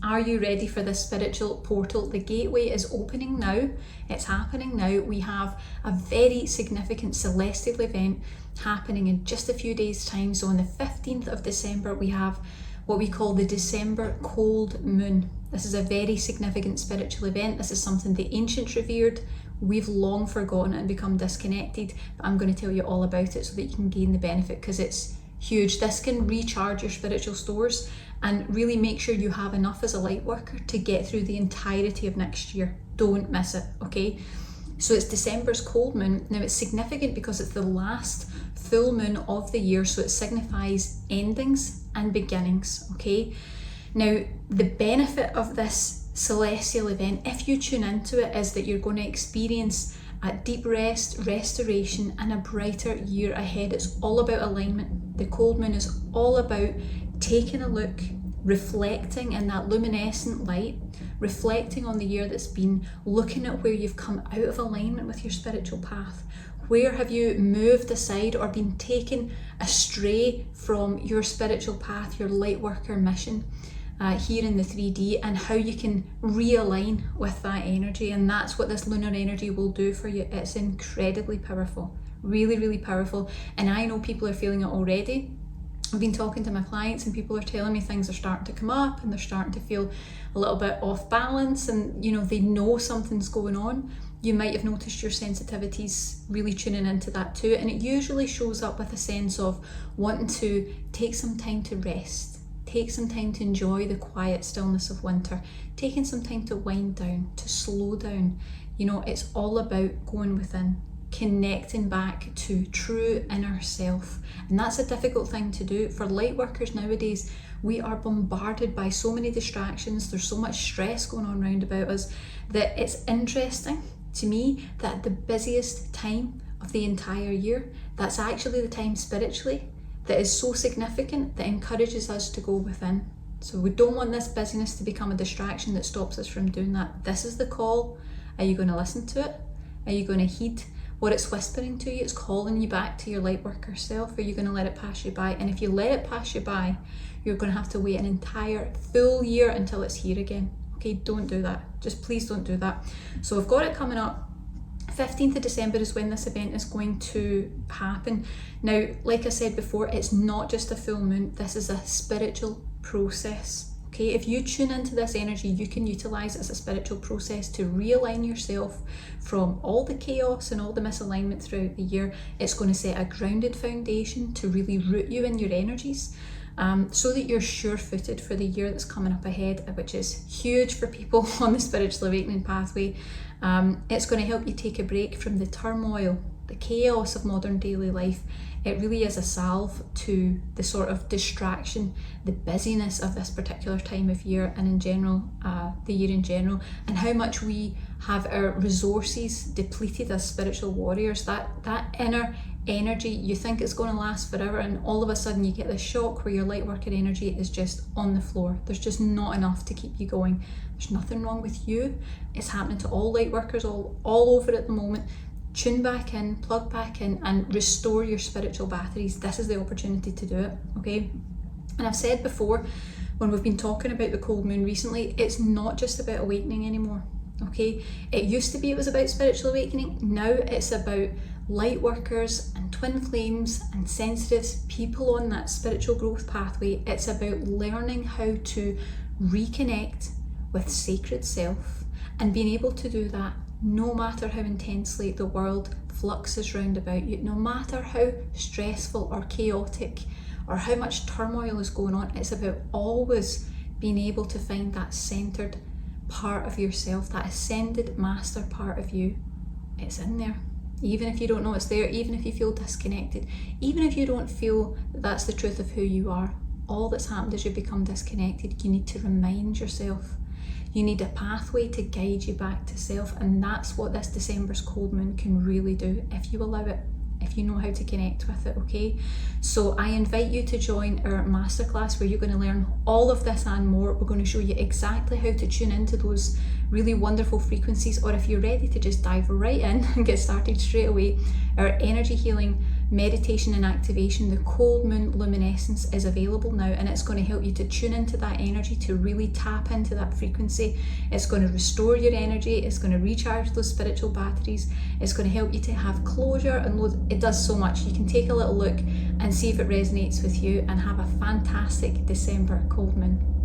Are you ready for this spiritual portal? The gateway is opening now. It's happening now. We have a very significant celestial event happening in just a few days' time. So on the 15th of December, we have what we call the December cold moon. This is a very significant spiritual event. This is something the ancients revered. We've long forgotten it and become disconnected. But I'm going to tell you all about it so that you can gain the benefit, because it's huge. This can recharge your spiritual stores and really make sure you have enough as a light worker to get through the entirety of next year. Don't miss it, okay? So it's December's cold moon. Now it's significant because it's the last full moon of the year, so it signifies endings and beginnings, okay? Now the benefit of this celestial event, if you tune into it, is that you're going to experience a deep rest, restoration, and a brighter year ahead. It's all about alignment. The cold moon is all about taking a look, reflecting in that luminescent light, reflecting on the year that's been, looking at where you've come out of alignment with your spiritual path. Where have you moved aside or been taken astray from your spiritual path, your light worker mission here in the 3D, and how you can realign with that energy. And that's what this lunar energy will do for you. It's incredibly powerful, really, really powerful. And I know people are feeling it already. I've been talking to my clients and people are telling me things are starting to come up and they're starting to feel a little bit off balance, and they know something's going on. You might have noticed your sensitivities really tuning into that too, and it usually shows up with a sense of wanting to take some time to rest, take some time to enjoy the quiet stillness of winter, taking some time to wind down, to slow down. It's all about going within, connecting back to true inner self. And that's a difficult thing to do. For light workers nowadays, we are bombarded by so many distractions. There's so much stress going on around about us that it's interesting to me that the busiest time of the entire year, that's actually the time spiritually that is so significant, that encourages us to go within. So we don't want this busyness to become a distraction that stops us from doing that. This is the call. Are you going to listen to it? Are you going to heed what it's whispering to you? It's calling you back to your light worker self. Are you going to let it pass you by? And if you let it pass you by, you're going to have to wait an entire full year until it's here again. Okay, don't do that. Just please don't do that. So we've got it coming up. 15th of December is when this event is going to happen. Now, like I said before, it's not just a full moon. This is a spiritual process. Okay, if you tune into this energy, you can utilize it as a spiritual process to realign yourself from all the chaos and all the misalignment throughout the year. It's going to set a grounded foundation to really root you in your energies, so that you're sure-footed for the year that's coming up ahead, which is huge for people on the spiritual awakening pathway. It's going to help you take a break from the turmoil, the chaos of modern daily life. It really is a salve to the sort of distraction, the busyness of this particular time of year, and in general, the year in general, and how much we have our resources depleted as spiritual warriors. That inner energy, you think it's going to last forever, and all of a sudden you get this shock where your light worker energy is just on the floor. There's just not enough to keep you going. There's nothing wrong with you. It's happening to all light workers all over at the moment. Tune back in, plug back in, and restore your spiritual batteries. This is the opportunity to do it, okay? And I've said before, when we've been talking about the cold moon recently, it's not just about awakening anymore, okay? It used to be it was about spiritual awakening. Now it's about light workers and twin flames and sensitives, people on that spiritual growth pathway. It's about learning how to reconnect with sacred self and being able to do that no matter how intensely the world fluxes round about you, no matter how stressful or chaotic or how much turmoil is going on. It's about always being able to find that centered part of yourself, that ascended master part of you. It's in there. Even if you don't know it's there, even if you feel disconnected, even if you don't feel that that's the truth of who you are, all that's happened is you become disconnected. You need to remind yourself. You need a pathway to guide you back to self, and that's what this December's cold moon can really do if you allow it, if you know how to connect with it, okay? So I invite you to join our masterclass where you're going to learn all of this and more. We're going to show you exactly how to tune into those really wonderful frequencies, or if you're ready to just dive right in and get started straight away, our energy healing meditation and activation, the cold moon luminescence, is available now, and it's going to help you to tune into that energy, to really tap into that frequency. It's going to restore your energy, it's going to recharge those spiritual batteries, it's going to help you to have closure, and it does so much. You can take a little look and see if it resonates with you, and have a fantastic December cold moon.